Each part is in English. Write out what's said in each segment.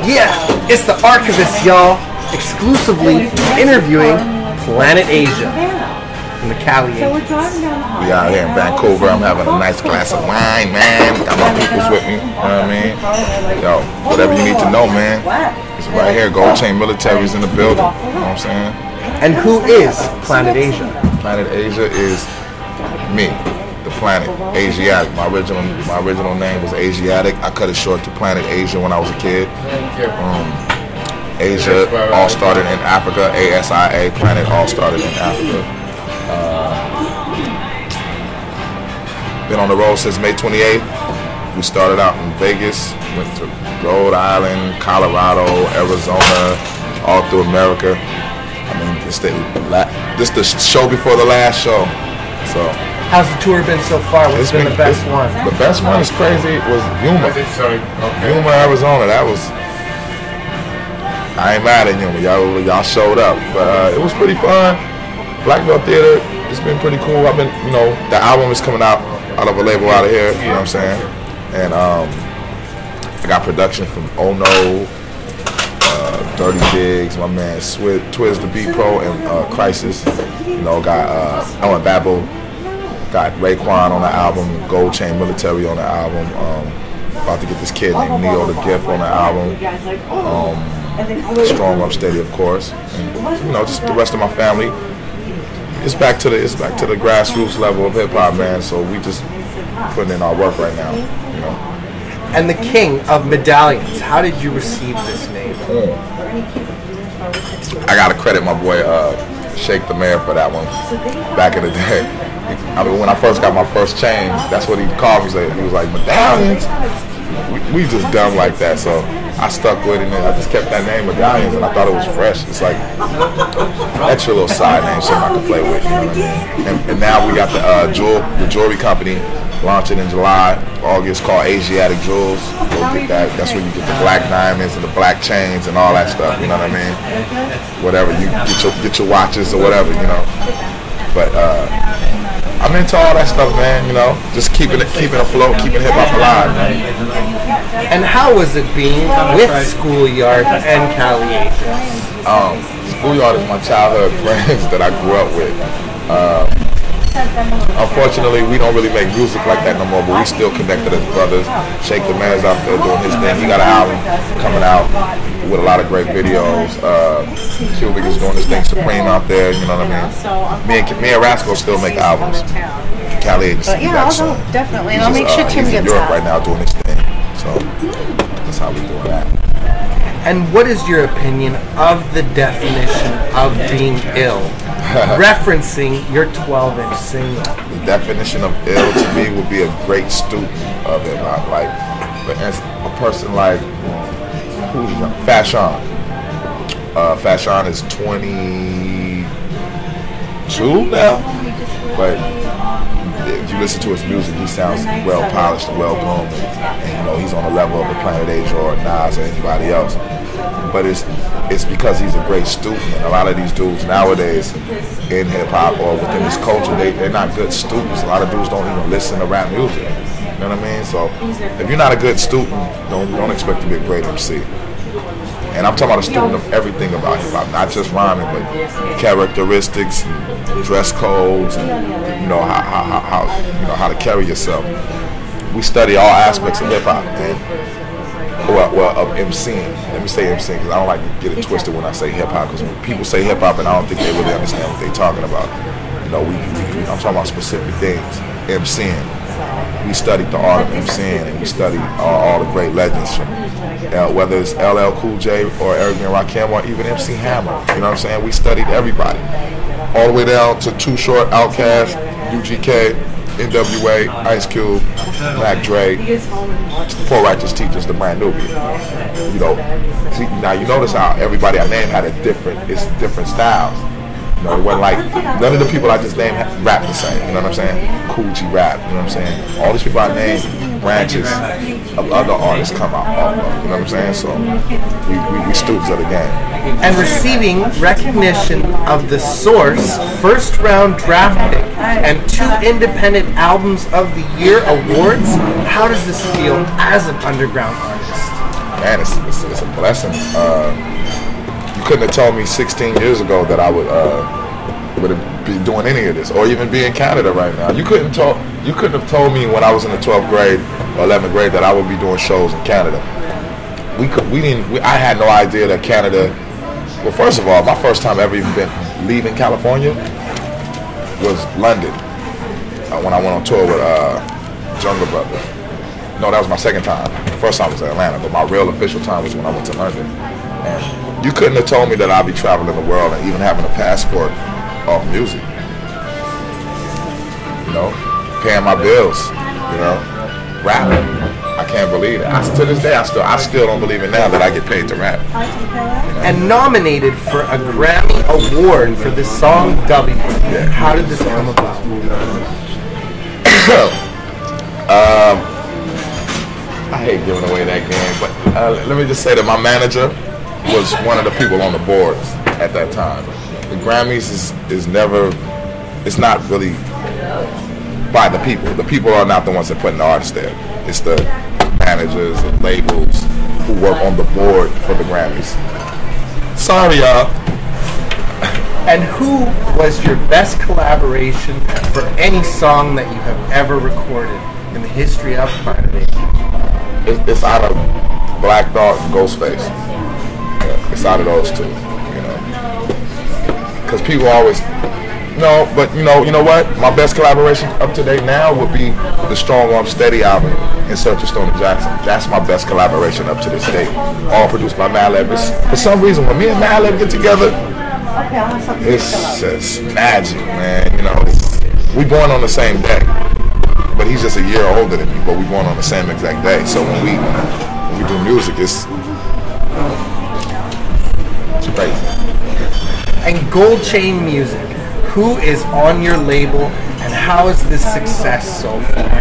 Yeah, it's the Archivest, y'all. Exclusively interviewing Planet Asia from the Cali. We out here in Vancouver. I'm having a nice glass of wine, man. Got my peoples with me. You know what I mean? Yo, whatever you need to know, man. It's right here. Gold Chain Military's in the building. You know what I'm saying? And who is Planet Asia? Planet Asia is me. The Planet Asiatic. My original name was Asiatic. I cut it short to Planet Asia when I was a kid. Asia all started in Africa. ASIA. Planet all started in Africa. Been on the road since May 28th. We started out in Vegas, went to Rhode Island, Colorado, Arizona, all through America. I mean, this the show before the last show. So. How's the tour been so far? What's been the best one? The best one is crazy. Was Yuma. Yuma, Arizona. That was. I ain't mad at Yuma. Y'all showed up, but it was pretty fun. Blackbelt Theater. It's been pretty cool. I've been, the album is coming out of a label out of here. You know what I'm saying? And I got production from Oh No, Dirty Diggs, my man Twiz the Beat Pro, and Crisis. Got and Babel. Got Raekwon on the album, Gold Chain Military on the album. About to get this kid named Neo the Gift on the album. Strong Up Steady, of course, and just the rest of my family. It's back to the grassroots level of hip hop, man. So we just putting in our work right now, And the king of medallions. How did you receive this name? I gotta credit my boy Shake the Mayor for that one. Back in the day. I mean, when I first got my first chain, that's what he called me. He was like, medallions? We just dumb like that, so I stuck with it, and I just kept that name, medallions, and I thought it was fresh. It's like extra little side name, something I could play with, you know what I mean? And now we got the jewelry company launching in July, August, called Asiatic Jewels. Go get that. That's where you get the black diamonds and the black chains and all that stuff, you know what I mean? Whatever, you get your watches or whatever, But I'm into all that stuff, man. Just keeping afloat, keeping hip hop alive, man. And how was it being with Schoolyard and Cali? Schoolyard is my childhood friends that I grew up with. Unfortunately, we don't really make music like that no more, but we still connected as brothers. Shake the Man's out there doing his thing. He got an album coming out with a lot of great videos. Cubic is doing his thing, Supreme out there, you know what I mean? Me and Rascal still make albums. Cali Agency, definitely, and I'll make sure Tim gets in Europe right now doing his thing. So that's how we doing that. And what is your opinion of the definition of being ill? Referencing your 12-inch single. The definition of ill to me would be a great student of it. Like, as a person like Fashion. Fashion is 22 now, but if you listen to his music, he sounds well polished and well groomed, and he's on the level of the Planet Asia or Nas or anybody else. But it's because he's a great student, and a lot of these dudes nowadays in hip hop or within this culture, they're not good students. A lot of dudes don't even listen to rap music. You know what I mean? So if you're not a good student, don't expect to be a great MC. And I'm talking about a student of everything about hip hop, not just rhyming, but characteristics, and dress codes, and how to carry yourself. We study all aspects of hip hop, of MCing. Let me say MCing because I don't like to get it twisted when I say hip hop, because when people say hip hop and I don't think they really understand what they're talking about. I'm talking about specific things. MCing. We studied the art of MCing, and we studied all the great legends, from whether it's LL Cool J or Eric B. Rakim or even MC Hammer. You know what I'm saying? We studied everybody, all the way down to Too Short, Outkast, UGK, NWA, Ice Cube, Mac Dre, Poor Righteous Teachers, the Brand Nubian. Now you notice how everybody I named had different styles. It wasn't like none of the people I just named rap the same. You know what I'm saying? Cool G rap. You know what I'm saying? All these people I named, branches of other artists come out off of. You know what I'm saying? So we students of the game. And receiving recognition of the Source first round draft pick and 2 Independent Albums of the Year awards. How does this feel as an underground artist? man, it's a blessing. You couldn't have told me 16 years ago that I would be doing any of this, or even be in Canada right now. You couldn't have told me when I was in the 12th grade or 11th grade that I would be doing shows in Canada. I had no idea that Canada. Well, first of all, my first time ever even leaving California was London, when I went on tour with Jungle Brothers. No, that was my second time. The first time was in Atlanta, but my real official time was when I went to London. And you couldn't have told me that I'd be traveling the world and even having a passport off music. You know, paying my bills, you know, rapping. I can't believe it. To this day, I still don't believe it now that I get paid to rap. You know? And nominated for a Grammy Award for the song W. Yeah. How did this come about? I hate giving away that game, but let me just say that my manager was one of the people on the boards at that time. The Grammys is never, it's not really by the people. The people are not the ones that put the artists there. It's the managers and labels who work on the board for the Grammys. Sorry, y'all. And who was your best collaboration for any song that you have ever recorded in the history of Planet Asia? It's out of Black Thought and Ghostface. Yeah, it's out of those two, you know. Because people always, no, but you know what? My best collaboration up to date now would be the Strong Arm Steady album in Search of Stoney Jackson. That's my best collaboration up to this date. All produced by Madlib. For some reason, when me and Madlib get together, it's just magic, man. You know, we born on the same day, but he's just a year older than me. But we born on the same exact day. So when we do music, it's crazy. And Gold Chain Music, who is on your label, and how is this success so far?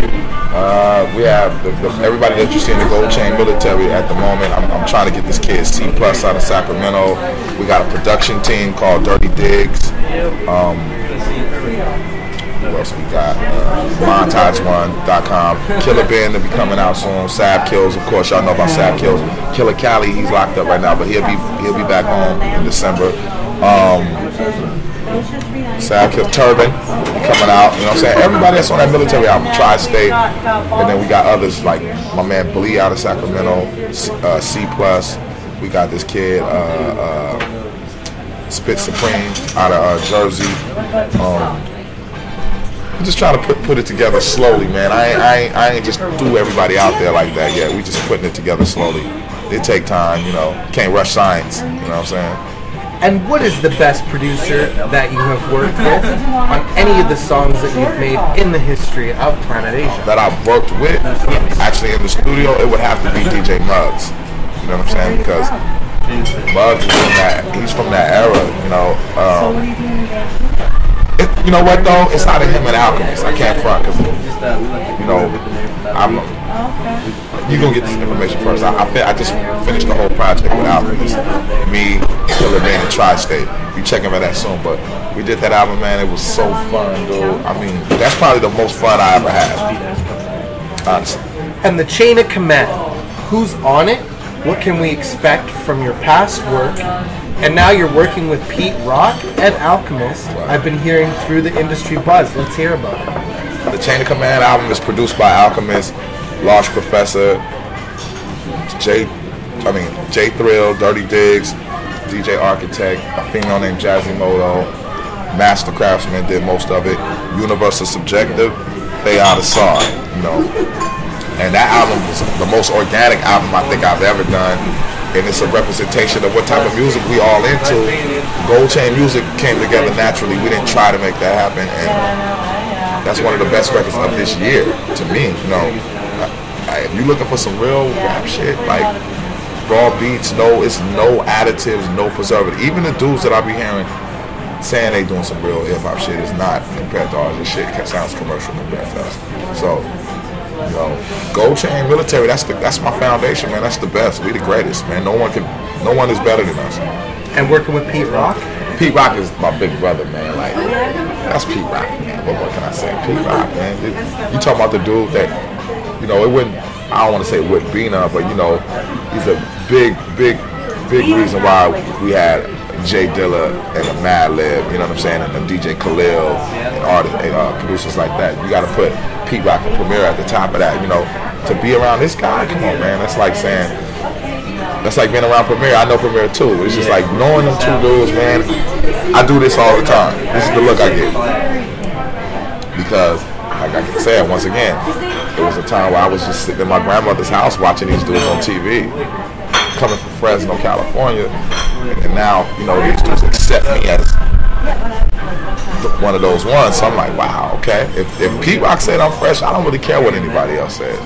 We have everybody that you see in the Gold Chain Military at the moment. I'm trying to get this kid C+ out of Sacramento. We got a production team called Dirty Digs. Who else we got? Montage1.com. Killer Ben to be coming out soon. Sab Kills, of course, y'all know about Sab Kills. Killer Cali, he's locked up right now, but he'll be back home in December. Sab Kills, Turban coming out. You know what I'm saying? Everybody that's on that military album, Tri-State, and then we got others like my man Blee out of Sacramento, C+. We got this kid Spit Supreme out of Jersey. I'm just trying to put it together slowly, man. I ain't just threw everybody out there like that yet. We just putting it together slowly. It take time, you know. Can't rush science, you know what I'm saying? And what is the best producer that you have worked with on any of the songs that you've made in the history of Planet Asia? That I've worked with? Actually in the studio, it would have to be DJ Muggs. You know what I'm saying? Because Muggs he's from that era, you know. You know what though? It's out of him and Alchemist. I can't front because, you know, you're going to get this information first. I just finished the whole project with Alchemist. Me, Killer Ben, and Tri-State. Be checking for that soon. But we did that album, man. It was so fun, dude. I mean, that's probably the most fun I ever had. Honestly. And the Chain of Command, who's on it? What can we expect from your past work? And now you're working with Pete Rock and Alchemist. Right. I've been hearing through the industry buzz. Let's hear about it. The Chain of Command album is produced by Alchemist, Large Professor, J Thrill, Dirty Digs, DJ Architect, a female named Jazzy Moto, Master Craftsman did most of it, Universal Subjective, they are the song, you know. And that album was the most organic album I think I've ever done. And it's a representation of what type of music we all into. Gold Chain Music came together naturally. We didn't try to make that happen, and that's one of the best records of this year to me. You know, if you're looking for some real rap shit, like raw beats, it's no additives, no preservative. Even the dudes that I be hearing saying they doing some real hip hop shit is not compared to ours. This shit sounds commercial compared to us. So. You know, Gold Chain Military, that's my foundation, man. That's the best. We the greatest, man. No one is better than us. And working with Pete Rock? Pete Rock is my big brother, man. Like, that's Pete Rock, man. What can I say? Pete Rock, man. You talking about the dude that, you know, it wouldn't, I don't want to say it wouldn't be none, but you know, he's a big reason why we had Jay Dilla and the Mad Lib, you know what I'm saying, and the DJ Khalil and artists, producers like that. You got to put Pete Rock and Premier at the top of that, you know, to be around this guy. Come on, man, that's like saying, that's like being around Premier. I know Premier too. It's just like knowing them two dudes, man. I do this all the time. This is the look I get because, like I said once again, there was a time where I was just sitting in my grandmother's house watching these dudes on TV, coming from Fresno, California. And now, you know, these dudes accept me as one of those ones. So I'm like, wow, okay. If Pete Rock said I'm fresh, I don't really care what anybody else says.